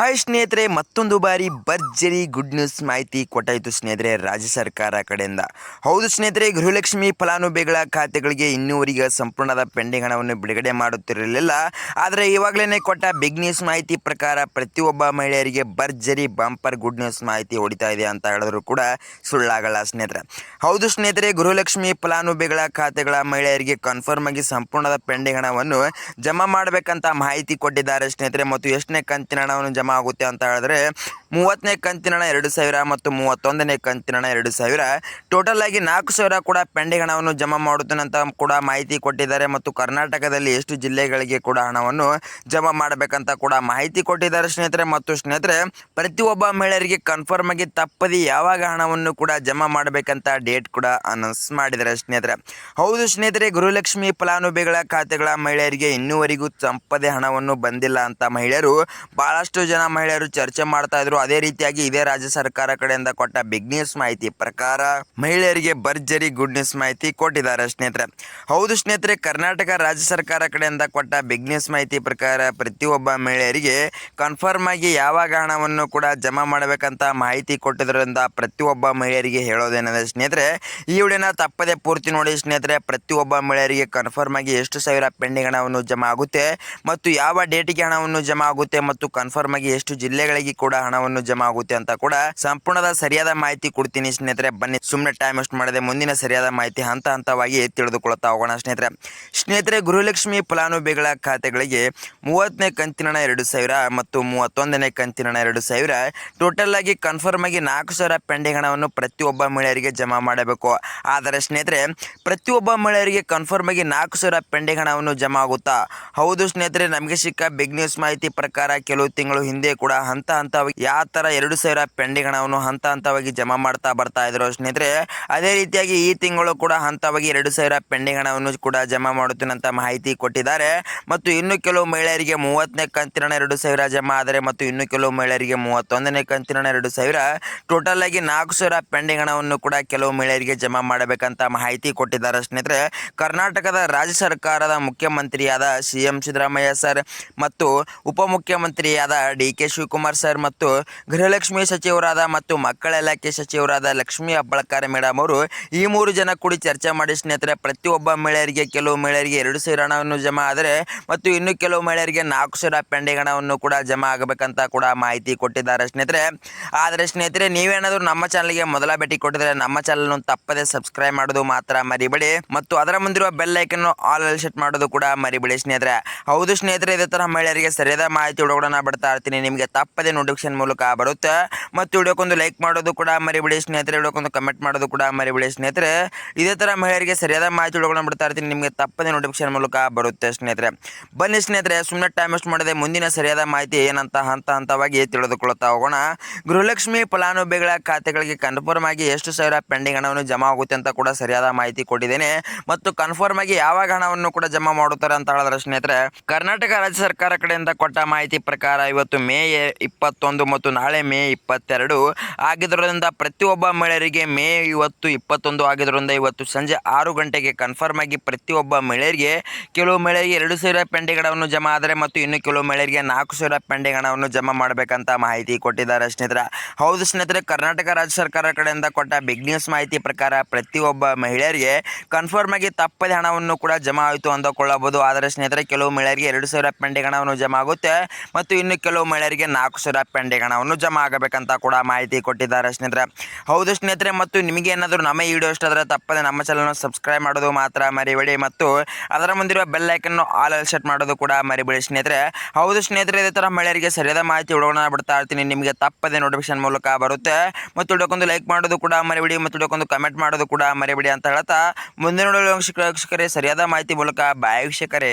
Hi ಸ್ನೇಹಿತರೆ, ಮತ್ತೊಂದು ಬಾರಿ ಭರ್ಜರಿ ಗುಡ್ ನ್ಯೂಸ್ ಮಾಹಿತಿ ಕೊಟ್ಟಾಯಿತು ಸ್ನೇಹಿತರೆ ರಾಜ್ಯ ಸರ್ಕಾರ ಕಡೆಯಿಂದ. ಹೌದು ಸ್ನೇಹಿತರೆ, ಗೃಹಲಕ್ಷ್ಮಿ ಫಲಾನುಭವಿಗಳ ಖಾತೆಗಳಿಗೆ ಇನ್ನೂವರೆಗೆ ಸಂಪೂರ್ಣದ ಪೆಂಡಿಂಗ್ ಹಣವನ್ನು ಬಿಡುಗಡೆ ಮಾಡುತ್ತಿರಲಿಲ್ಲ. ಆದರೆ ಇವಾಗಲೇ ಕೊಟ್ಟ ಬಿಗ್ ನ್ಯೂಸ್ ಮಾಹಿತಿ ಪ್ರಕಾರ ಪ್ರತಿಯೊಬ್ಬ ಮಹಿಳೆಯರಿಗೆ ಭರ್ಜರಿ ಬಂಪರ್ ಗುಡ್ ನ್ಯೂಸ್ ಮಾಹಿತಿ ಹೊಡಿತಾ ಇದೆ ಅಂತ ಹೇಳಿದ್ರು ಕೂಡ ಸುಳ್ಳಾಗಲ್ಲ ಸ್ನೇಹಿತರೆ. ಹೌದು ಸ್ನೇಹಿತರೆ, ಗೃಹಲಕ್ಷ್ಮಿ ಫಲಾನುಭವಿಗಳ ಖಾತೆಗಳ ಮಹಿಳೆಯರಿಗೆ ಕನ್ಫರ್ಮ್ ಆಗಿ ಸಂಪೂರ್ಣದ ಪೆಂಡಿಂಗ್ ಹಣವನ್ನು ಜಮಾ ಮಾಡಬೇಕಂತ ಮಾಹಿತಿ ಕೊಟ್ಟಿದ್ದಾರೆ ಸ್ನೇಹಿತರೆ. ಮತ್ತು ಎಷ್ಟನೇ ಕಂತಿನ ಹಣವನ್ನು ಜಮಾ ಆಗುತ್ತೆ ಅಂತ ಹೇಳಿದ್ರೆ 30ನೇ ಕಂತಿನ ಹಣ 2,000 ಮತ್ತು 31ನೇ ಕಂತಿನ ಹಣ 2,000, ಟೋಟಲ್ ಆಗಿ 4,000 ಕೂಡ ಪೆಂಡಿಂಗ್ ಹಣವನ್ನು ಜಮಾ ಮಾಡುತ್ತೇನೆ ಅಂತ ಕೂಡ ಮಾಹಿತಿ ಕೊಟ್ಟಿದ್ದಾರೆ. ಮತ್ತು ಕರ್ನಾಟಕದಲ್ಲಿ ಎಷ್ಟು ಜಿಲ್ಲೆಗಳಿಗೆ ಕೂಡ ಹಣವನ್ನು ಜಮಾ ಮಾಡಬೇಕಂತ ಕೂಡ ಮಾಹಿತಿ ಕೊಟ್ಟಿದ್ದಾರೆ ಸ್ನೇಹಿತರೆ. ಮತ್ತು ಸ್ನೇಹಿತರೆ, ಪ್ರತಿಯೊಬ್ಬ ಮಹಿಳೆಯರಿಗೆ ಕನ್ಫರ್ಮ್ ಆಗಿ ತಪ್ಪದೆ ಯಾವಾಗ ಹಣವನ್ನು ಕೂಡ ಜಮಾ ಮಾಡಬೇಕಂತ ಡೇಟ್ ಕೂಡ ಅನೌನ್ಸ್ ಮಾಡಿದ್ದಾರೆ ಸ್ನೇಹಿತರೆ. ಹೌದು ಸ್ನೇಹಿತರೆ, ಗೃಹಲಕ್ಷ್ಮಿ ಫಲಾನುಭವಿಗಳ ಖಾತೆಗಳ ಮಹಿಳೆಯರಿಗೆ ಇನ್ನೂವರೆಗೂ ತಪ್ಪದೆ ಹಣವನ್ನು ಬಂದಿಲ್ಲ ಅಂತ ಮಹಿಳೆಯರು ಬಹಳಷ್ಟು ಜನ ಮಹಿಳೆಯರು ಚರ್ಚೆ ಮಾಡ್ತಾ ಇದ್ರು. ಅದೇ ರೀತಿಯಾಗಿ ಇದೇ ರಾಜ್ಯ ಸರ್ಕಾರ ಕಡೆಯಿಂದ ಕೊಟ್ಟ ಬಿಗ್ ನ್ಯೂಸ್ ಮಾಹಿತಿ ಪ್ರಕಾರ ಮಹಿಳೆಯರಿಗೆ ಭರ್ಜರಿ ಗುಡ್ ನ್ಯೂಸ್ ಮಾಹಿತಿ ಕೊಟ್ಟಿದ್ದಾರೆ ಸ್ನೇಹಿತರೆ. ಹೌದು ಸ್ನೇಹಿತರೆ, ಕರ್ನಾಟಕ ರಾಜ್ಯ ಸರ್ಕಾರ ಕಡೆಯಿಂದ ಕೊಟ್ಟ ಬಿಗ್ ನ್ಯೂಸ್ ಮಾಹಿತಿ ಪ್ರಕಾರ ಪ್ರತಿಯೊಬ್ಬ ಮಹಿಳೆಯರಿಗೆ ಕನ್ಫರ್ಮ್ ಆಗಿ ಯಾವಾಗ ಹಣವನ್ನು ಕೂಡ ಜಮಾ ಮಾಡಬೇಕಂತ ಮಾಹಿತಿ ಕೊಟ್ಟಿದ್ದರಿಂದ ಪ್ರತಿಯೊಬ್ಬ ಮಹಿಳೆಯರಿಗೆ ಹೇಳೋದೇನಿದೆ ಸ್ನೇಹಿತರೆ, ಈ ವಿಡಿಯೋನ ತಪ್ಪದೆ ಪೂರ್ತಿ ನೋಡಿ ಸ್ನೇಹಿತರೆ. ಪ್ರತಿಯೊಬ್ಬ ಮಹಿಳೆಯರಿಗೆ ಕನ್ಫರ್ಮ್ ಆಗಿ ಎಷ್ಟು ಸಾವಿರ ಪೆಂಡಿಂಗ್ ಹಣವನ್ನು ಜಮಾ ಆಗುತ್ತೆ ಮತ್ತು ಯಾವ ಡೇಟಿಗೆ ಹಣವನ್ನು ಜಮಾ ಆಗುತ್ತೆ ಮತ್ತು ಕನ್ಫರ್ಮ್ ಆಗಿ ಎಷ್ಟು ಜಿಲ್ಲೆಗಳಿಗೆ ಕೂಡ ಹಣವನ್ನು ಜಮಾ ಆಗುತ್ತೆ ಅಂತ ಕೂಡ ಸಂಪೂರ್ಣದ ಸರಿಯಾದ ಮಾಹಿತಿ ಕೊಡ್ತೀನಿ ಸ್ನೇಹಿತರೆ. ಬನ್ನಿ, ಸುಮ್ಮನೆ ಟೈಮ್ ವೇಸ್ಟ್ ಮಾಡದೆ ಮುಂದಿನ ಸರಿಯಾದ ಮಾಹಿತಿ ಹಂತ ಹಂತವಾಗಿ ತಿಳಿದುಕೊಳ್ತಾ ಹೋಗೋಣ ಸ್ನೇಹಿತರೆ. ಗೃಹಲಕ್ಷ್ಮಿ ಫಲಾನುಭವಿಗಳ ಖಾತೆಗಳಿಗೆ 30ನೇ ಕಂತಿನ ಹಣ 2,000 ಮತ್ತು 31ನೇ ಕಂತಿನ ಹಣ 2,000, ಟೋಟಲ್ ಆಗಿ ಕನ್ಫರ್ಮ್ ಆಗಿ 4,000 ಪೆಂಡಿಂಗ್ ಹಣವನ್ನು ಪ್ರತಿಯೊಬ್ಬ ಮಹಿಳೆಯರಿಗೆ ಜಮಾ ಮಾಡಬೇಕು. ಆದರೆ ಸ್ನೇಹಿತರೆ, ಪ್ರತಿಯೊಬ್ಬ ಮಹಿಳೆಯರಿಗೆ ಕನ್ಫರ್ಮ್ ಆಗಿ 4,000 ಪೆಂಡಿಂಗ್ ಹಣವನ್ನು ಜಮಾ ಆಗುತ್ತಾ? ಹೌದು ಸ್ನೇಹಿತರೆ, ನಮಗೆ ಸಿಕ್ಕ ಬಿಗ್ ನ್ಯೂಸ್ ಮಾಹಿತಿ ಪ್ರಕಾರ ಕೆಲವು ತಿಂಗಳು ಹಿಂದೆ ಕೂಡ ಹಂತ ಹಂತವಾಗಿ ಯಾವ ತರ 2,000 ಪೆಂಡಿಂಗ್ ಹಣವನ್ನು ಹಂತ ಹಂತವಾಗಿ ಜಮಾ ಮಾಡ್ತಾ ಬರ್ತಾ ಇದ್ರು ಸ್ನೇಹಿತರೆ, ಅದೇ ರೀತಿಯಾಗಿ ಈ ತಿಂಗಳು ಕೂಡ ಹಂತವಾಗಿ 2,000 ಪೆಂಡಿಂಗ್ ಹಣವನ್ನು ಕೂಡ ಜಮಾ ಮಾಡುತ್ತೇನೆ ಅಂತ ಮಾಹಿತಿ ಕೊಟ್ಟಿದ್ದಾರೆ. ಮತ್ತು ಇನ್ನು ಕೆಲವು ಮಹಿಳೆಯರಿಗೆ 30ನೇ ಕಂತಿನ ಹಣ 2,000 ಜಮಾ ಆದರೆ ಮತ್ತು ಇನ್ನು ಕೆಲವು ಮಹಿಳೆಯರಿಗೆ 31ನೇ ಕಂತಿನ ಹಣ 2,000, ಟೋಟಲ್ ಆಗಿ 4,000 ಪೆಂಡಿಂಗ್ ಹಣವನ್ನು ಕೂಡ ಕೆಲವು ಮಹಿಳೆಯರಿಗೆ ಜಮಾ ಮಾಡಬೇಕಂತ ಮಾಹಿತಿ ಕೊಟ್ಟಿದ್ದಾರೆ ಸ್ನೇಹಿತರೆ. ಕರ್ನಾಟಕದ ರಾಜ್ಯ ಸರ್ಕಾರದ ಮುಖ್ಯಮಂತ್ರಿಯಾದ CM ಸಿದ್ದರಾಮಯ್ಯ ಸರ್ ಮತ್ತು ಉಪಮುಖ್ಯಮಂತ್ರಿಯಾದ DK ಶಿವಕುಮಾರ್ ಸರ್ ಮತ್ತು ಗೃಹಲಕ್ಷ್ಮಿ ಸಚಿವರಾದ ಮತ್ತು ಮಕ್ಕಳ ಇಲಾಖೆ ಸಚಿವರಾದ ಲಕ್ಷ್ಮೀ ಹೆಬ್ಬಾಳ್ಕರ್ ಮೇಡಮ್ ಅವರು ಈ 3 ಜನ ಕೂಡಿ ಚರ್ಚೆ ಮಾಡಿ ಸ್ನೇಹಿತರೆ, ಪ್ರತಿಯೊಬ್ಬ ಮಹಿಳೆಯರಿಗೆ ಕೆಲವು ಮಹಿಳೆಯರಿಗೆ 2,000 ಹಣವನ್ನು ಜಮಾ ಆದರೆ ಮತ್ತು ಇನ್ನು ಕೆಲವು ಮಹಿಳೆಯರಿಗೆ 4,000 ಪೆಂಡಿಂಗ್ ಹಣವನ್ನು ಕೂಡ ಜಮಾ ಆಗಬೇಕಂತ ಕೂಡ ಮಾಹಿತಿ ಕೊಟ್ಟಿದ್ದಾರೆ ಸ್ನೇಹಿತರೆ. ಆದರೆ ಸ್ನೇಹಿತರೆ, ನೀವೇನಾದರೂ ನಮ್ಮ ಚಾನಲ್ಗೆ ಮೊದಲ ಭೇಟಿ ಕೊಟ್ಟಿದ್ರೆ ನಮ್ಮ ಚಾನಲ್ ತಪ್ಪದೆ ಸಬ್ಸ್ಕ್ರೈಬ್ ಮಾಡೋದು ಮಾತ್ರ ಮರಿಬೇಡಿ ಮತ್ತು ಅದರ ಮುಂದಿರುವ ಬೆಲ್ ಐಕನ್ ಆಲ್ ಸೆಟ್ ಮಾಡೋದು ಕೂಡ ಮರಿಬೇಡಿ ಸ್ನೇಹಿತರೆ. ಹೌದು ಸ್ನೇಹಿತರೆ, ಇದೇ ತರ ಮಹಿಳೆಯರಿಗೆ ಸರಿಯಾದ ಮಾಹಿತಿ ಹುಡುಗೋಣ ಬಿಡ್ತಾ ಇರ್ತೀನಿ. ನಿಮಗೆ ತಪ್ಪದೆ ನೋಟಿಫಿಕೇಶನ್ ಮೂಲಕ ಬರುತ್ತೆ. ಮತ್ತು ವಿಡಿಯೋಕ್ಕೊಂದು ಲೈಕ್ ಮಾಡೋದು ಕೂಡ ಮರಿಬೇಡಿ ಸ್ನೇಹಿತರೆ, ವಿಡಿಯೋಕ್ಕೊಂದು ಕಮೆಂಟ್ ಮಾಡೋದು ಕೂಡ ಮರಿಬೇಡಿ ಸ್ನೇಹಿತರೆ. ಇದೇ ತರ ಮಹಿಳೆಯರಿಗೆ ಸರಿಯಾದ ಮಾಹಿತಿ ಹುಡುಗೋಣ ಬಿಡ್ತಾ ಇರ್ತೀನಿ. ನಿಮಗೆ ತಪ್ಪದೆ ನೋಟಿಫಿಕೇಶನ್ ಮೂಲಕ ಬರುತ್ತೆ ಸ್ನೇಹಿತರೆ. ಬನ್ನಿ ಸ್ನೇಹಿತರೆ, ಸುಮ್ಮನೆ ಟೈಮ್ ವೇಸ್ಟ್ ಮಾಡದೆ ಮುಂದಿನ ಸರಿಯಾದ ಮಾಹಿತಿ ಏನಂತ ಹಂತ ಹಂತವಾಗಿ ತಿಳಿದುಕೊಳ್ತಾ ಹೋಗೋಣ. ಗೃಹಲಕ್ಷ್ಮಿ ಫಲಾನುಭವಿಗಳ ಖಾತೆಗಳಿಗೆ ಕನ್ಫರ್ಮ್ ಆಗಿ ಎಷ್ಟು ಸಾವಿರ ಪೆಂಡಿಂಗ್ ಹಣವನ್ನು ಜಮಾ ಆಗುತ್ತೆ ಅಂತ ಕೂಡ ಸರಿಯಾದ ಮಾಹಿತಿ ಕೊಟ್ಟಿದ್ದೇನೆ. ಮತ್ತು ಕನ್ಫರ್ಮ್ ಆಗಿ ಯಾವಾಗ ಹಣವನ್ನು ಕೂಡ ಜಮಾ ಮಾಡುತ್ತಾರೆ ಅಂತ ಹೇಳಿದ್ರೆ ಸ್ನೇಹಿತರೆ, ಕರ್ನಾಟಕ ರಾಜ್ಯ ಸರ್ಕಾರ ಕಡೆಯಿಂದ ಕೊಟ್ಟ ಮಾಹಿತಿ ಪ್ರಕಾರ ಇವತ್ತು ಮೇ 21 ಮತ್ತು ನಾಳೆ ಮೇ 22 ಆಗಿದ್ದರಿಂದ ಪ್ರತಿಯೊಬ್ಬ ಮಹಿಳೆಯರಿಗೆ ಮೇ 21 ಆಗಿದ್ದರಿಂದ ಇವತ್ತು ಸಂಜೆ 6 ಗಂಟೆಗೆ ಕನ್ಫರ್ಮ್ ಆಗಿ ಪ್ರತಿಯೊಬ್ಬ ಮಹಿಳೆಯರಿಗೆ ಕೆಲವು ಮಹಿಳೆಯರಿಗೆ 2,000 ಪೆಂಡಿಂಗ್ ಹಣವನ್ನು ಜಮಾ ಆದರೆ ಮತ್ತು ಇನ್ನು ಕೆಲವು ಮಹಿಳೆಯರಿಗೆ 4,000 ಪೆಂಡಿಂಗ್ ಹಣವನ್ನು ಜಮಾ ಮಾಡಬೇಕಂತ ಮಾಹಿತಿ ಕೊಟ್ಟಿದ್ದಾರೆ ಸ್ನೇಹಿತರೆ. ಹೌದು ಸ್ನೇಹಿತರೆ, ಕರ್ನಾಟಕ ರಾಜ್ಯ ಸರ್ಕಾರ ಕಡೆಯಿಂದ ಕೊಟ್ಟ ಬಿಗ್ ನ್ಯೂಸ್ ಮಾಹಿತಿ ಪ್ರಕಾರ ಪ್ರತಿಯೊಬ್ಬ ಮಹಿಳೆಯರಿಗೆ ಕನ್ಫರ್ಮ್ ಆಗಿ ತಪ್ಪದೆ ಹಣವನ್ನು ಕೂಡ ಜಮಾ ಆಯಿತು ಅಂದುಕೊಳ್ಳಬಹುದು. ಆದರೆ ಸ್ನೇಹಿತರೆ, ಕೆಲವು ಮಹಿಳೆಯರಿಗೆ 2,000 ಪೆಂಡಿಂಗ್ ಹಣವನ್ನು ಜಮಾ ಆಗುತ್ತೆ ಮತ್ತು ಇನ್ನು ಕೆಲವು ಮಹಿಳೆಯರಿಗೆ 4,000 ಪೆಂಡಿಂಗ್ ಹಣವನ್ನು ಜಮಾ ಆಗಬೇಕಂತ ಕೂಡ ಮಾಹಿತಿ ಕೊಟ್ಟಿದ್ದಾರೆ ಸ್ನೇಹಿತರೆ. ಹೌದು ಸ್ನೇಹಿತರೆ, ಮತ್ತು ನಿಮಗೆ ಏನಾದರೂ ನಮ್ಮ ಈ ವಿಡಿಯೋ ಇಷ್ಟ ಆದರೆ ತಪ್ಪದೆ ನಮ್ಮ ಚಾನಲ್ ಸಬ್ಸ್ಕ್ರೈಬ್ ಮಾಡೋದು ಮಾತ್ರ ಮರಿಬೇಡಿ ಮತ್ತು ಅದರ ಮುಂದಿರುವ ಬೆಲ್ ಐಕನ್ ಆಲ್ ಸೆಟ್ ಮಾಡೋದು ಕೂಡ ಮರಿಬೇಡಿ ಸ್ನೇಹಿತರೆ. ಹೌದು ಸ್ನೇಹಿತರೆ, ಇದೇ ತರ ಮಹಿಳೆಯರಿಗೆ ಸರಿಯಾದ ಮಾಹಿತಿ ಹುಡುಗೋಣ ಬಿಡ್ತಾ ಇರ್ತೀನಿ. ನಿಮಗೆ ತಪ್ಪದೆ ನೋಟಿಫಿಕೇಶನ್ ಮೂಲಕ ಬರುತ್ತೆ. ಮತ್ತು ವಿಡಿಯೋಕ್ಕೊಂದು ಲೈಕ್ ಮಾಡೋದು ಕೂಡ ಮರಿಬೇಡಿ ಮತ್ತು ವಿಡಿಯೋಕ್ಕೊಂದು ಕಮೆಂಟ್ ಮಾಡೋದು ಕೂಡ ಮರಿಬೇಡಿ ಅಂತ ಹೇಳ್ತಾ ಮುಂದಿನ ವೀಕ್ಷಕರೇ ಸರಿಯಾದ ಮಾಹಿತಿ ಮೂಲಕ ಬಾಯ್ ವೀಕ್ಷಕರೇ.